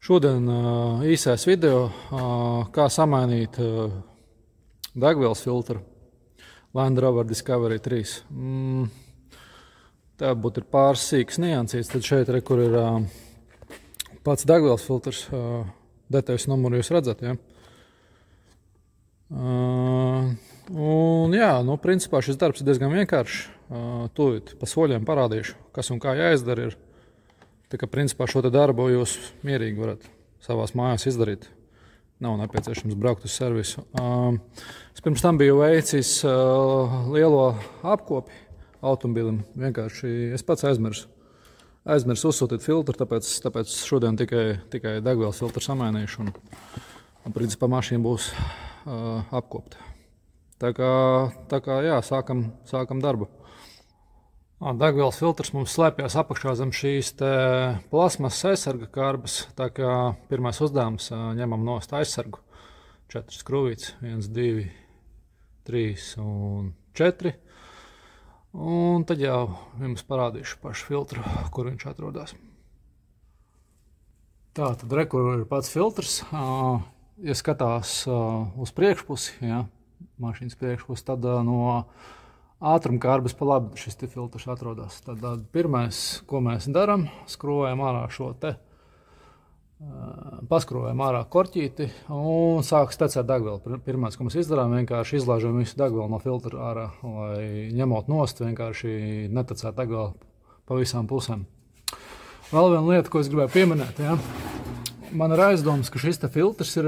Šodien īsais video, kā samainīt degvielas filtru Land Rover Discovery 3. Tā būtu ir pāris sīkas niansītes. Tad šeit, kur ir pats degvielas filtrs, detaļas numuru jūs redzat, ja? Un jā, principā šis darbs ir diezgan vienkāršs. Tūlīt pa soļiem parādīšu, kas un kā jāizdara ir. Tā kā principā šo darbu jūs mierīgi varat savās mājās izdarīt. Nav nepieciešams braukt uz servisu. Es pirms tam biju veicis lielo apkopi automobilim. Vienkārši es pats aizmirsu uzsūtīt filtru, tāpēc šodien tikai degvielas filtru samainīšu. Un principā mašīna būs apkopta. Tā kā jā, sākam darbu. Degvielas filtrs mums slēpjas apakšā zem šīs plasmas aizsarga kārbas. Tā kā pirmais uzdevums ņemam nost aizsargu. 4 skrūvītes, 1, 2, 3 un 4. Un tad jau jums parādīšu pašu filtru, kur viņš atrodas. Tā tad kur ir pats filtrs. Ja skatās uz priekšpusi, ja, mašīnas priekšpusi, tad no ātruma kārbas pa labi šis filtrs atrodas. Tad pirmais, ko mēs darām, skrūvējam ārā šo paskrūvējam ārā korķīti un sākas tecēt degvielu. Pirmais, ko mēs izdarām, vienkārši izlaižam visu degvielu no filtra ārā, lai ņemot nost, vienkārši netecēt degvielu pa visām pusēm. Vēl viena lieta, ko es gribēju pieminēt, ja? Man ir aizdoms, ka šis filtrs ir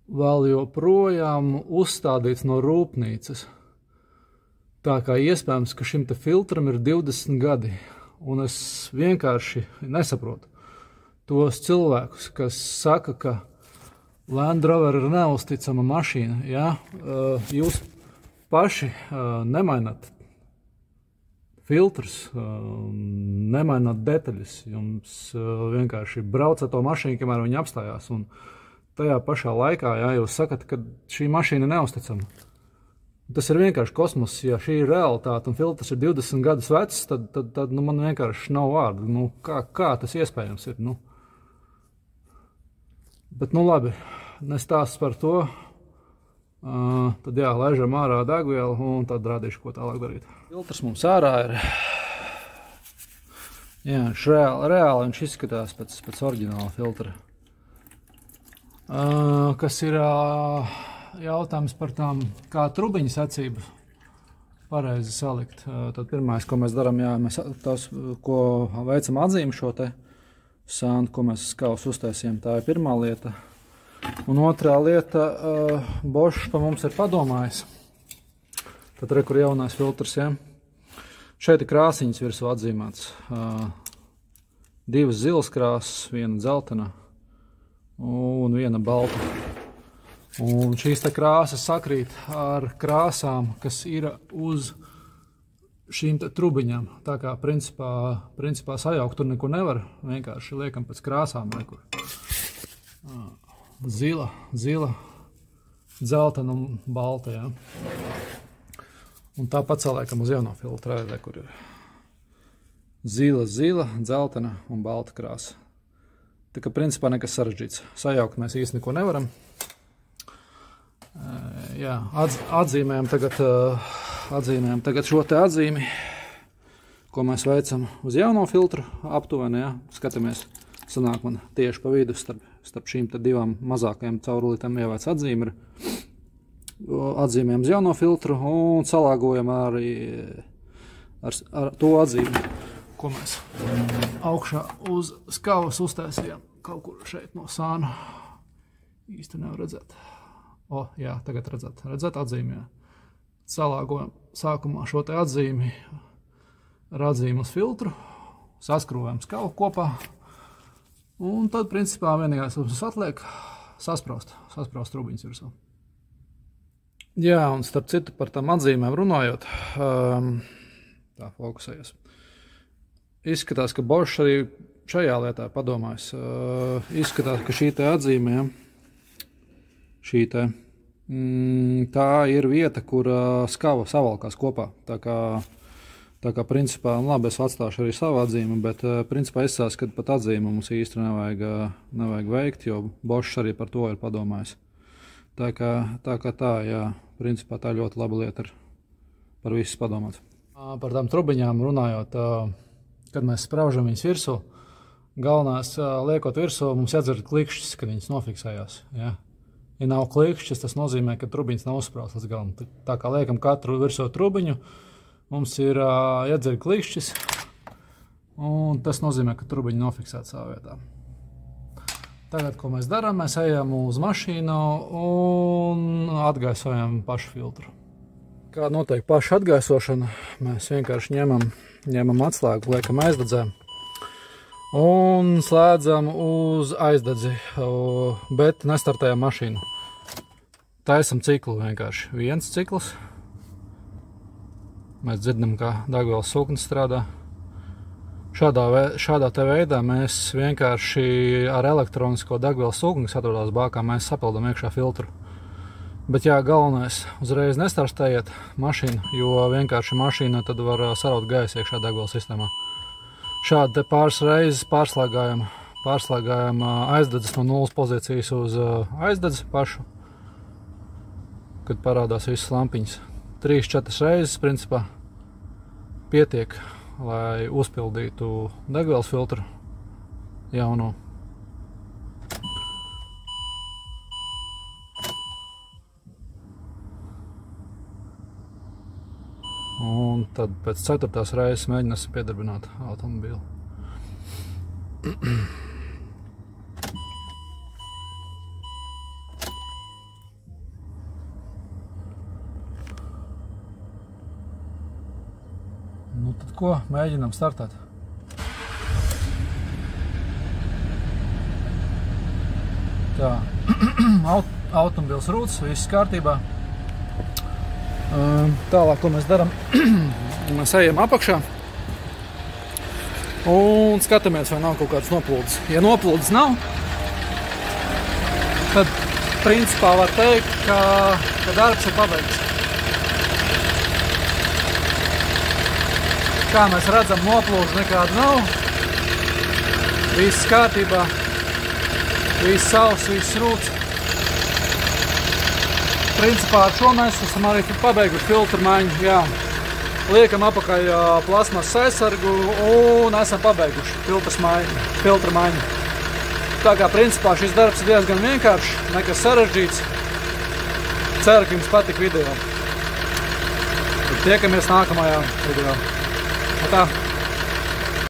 vēl joprojām uzstādīts no rūpnīcas. Tā kā iespējams, ka šim filtram ir 20 gadi. Un es vienkārši nesaprotu tos cilvēkus, kas saka, ka Land Rover ir neusticama mašīna. Ja? Jūs paši nemainat filtrus, nemainat detaļas. Jums vienkārši braucat to mašīnu, kamēr viņi apstājās. Un tajā pašā laikā, ja jūs sakat, ka šī mašīna ir neusticama. Tas ir vienkārši kosmos. Ja šī ir realitāte un filtrs ir 20 gadus vecs, tad man vienkārši nav vārdu. Kā tas iespējams ir? Bet labi, nestāsts par to. Tad jā, laižam ārā degvielu un tad rādīšu, ko tālāk darīt. Filtrs mums ārā ir. Jā, reāli viņš izskatās pēc oriģināla filtra. Kas ir jautājums par tām, kā trubiņu secību pareizi salikt. Tad pirmais, ko mēs darām, jā, mēs ko veicam atzīmi šo sānu, ko mēs skavus uztaisījām, tā ir pirmā lieta. Un otrā lieta, Bošs pa mums ir padomājis. Tad kur jaunais filtrs, jā. Šeit ir krāsiņas virsū atzīmēts. 2 zilas krāsas, 1 dzeltena un 1 balta. Un šīs krāsas sakrīt ar krāsām, kas ir uz šīm trubiņām. Tā kā principā sajaukt tur neko nevar, vienkārši liekam pēc krāsām. Zila, dzeltena un balta. Ja. Un tāpat saliekam uz jauno filtru, kur ir zila, dzeltena un balta krāsa. Tā kā principā nekas sarežģīts. Sajaukt mēs īsti neko nevaram. Jā, atzīmējam tagad šo atzīmi, ko mēs veicam uz jauno filtru aptuveni. Ja. Skatāmies, sanāk man tieši pa vidu starp šīm 2 mazākajām caurulītēm ievēc atzīmi. Atzīmējam uz jauno filtru un salāgojam arī ar to atzīmi, ko mēs augšā uz skavas uztaisījām. Kaut kur šeit no sāna. Īsti nevar redzēt. Jā, tagad redzēt atzīmi. Jā. Salāgojam sākumā šo atzīmi ar atzīmi uz filtru. Saskrūvējam skavu kopā. Un tad, principā, vienīgais mums atliek saspraust trubiņas virsū. Jā, un starp citu par tām atzīmēm runājot, tā fokusējas. Izskatās, ka Bošs arī šajā lietā padomājis. Izskatās, ka šī atzīme, tā ir vieta, kur skava savalkās kopā. Tā Tā kā principā, labi, es atstāšu arī savu atzīmi, bet principā izsās, ka pat atzīmi mums īsti nevajag veikt, jo Bošs arī par to ir padomājis. Tā kā jā, principā tā ļoti laba lieta ir par visu padomāt. Par tām trubiņām runājot, kad mēs spraužam viņas virsū, galvenās liekot virsū, mums jādzer klikšķis, kad viņas nofiksējās. Ja? Ja nav klikšķis, tas nozīmē, ka trubiņas nav uzsprāsts līdz galam. Tā kā liekam katru virsū trubiņu, mums ir jādzer klikšķis, un tas nozīmē, ka trubiņa nofiksēta savā vietā. Tagad, ko mēs darām, mēs ejam uz mašīnu un atgaisojam pašu filtru. Kā notiek paša atgaisošana, mēs vienkārši ņemam atslēgu, liekam aizdedzē un slēdzam uz aizdedzi, bet nestartējam mašīnu. Taisam ciklu vienkārši. Viens cikls. Mēs dzirdam, kā degvielas sūknis strādā. Šādā te veidā mēs vienkārši ar elektronisko degvielas sūkni, kas atrodas bākā, mēs sapildam iekšā filtru. Bet jā, galvenais, uzreiz nestartējiet mašīnu, jo vienkārši mašīna tad var saraut gaisu iekšā degvielas sistēmā. Šādi te pāris reizes pārslēgājam aizdedzes no nulles pozīcijas uz aizdedzi pašu, kad parādās visas lampiņas. 3-4 reizes, principā, pietiek, lai uzpildītu degvielas filtru jauno. Un tad pēc 4. reizes mēģināsim piedarbināt automobīlu. Nu tad ko? Mēģinām startēt. Tā, automobīls rūts, viss kārtībā. Tālāk, ko mēs darām, mēs ejam apakšā un skatāmies, vai nav kaut kāds noplūdes. Ja noplūdes nav, tad principā var teikt, ka darbs ir pabeigts. Kā mēs redzam, noplūdes nekāda nav. Viss kārtībā, viss sauss, viss rūts. Principā ar šo mēs esam arī pabeiguši filtru maiņu. Jā. Liekam apakaļ plasmasas aizsargu un esam pabeiguši filtru maiņu. Tā kā principā šis darbs ir diezgan vienkāršs, nekas sarežģīts. Ceru, ka jums patika video. Tiekamies nākamajā video. Tā.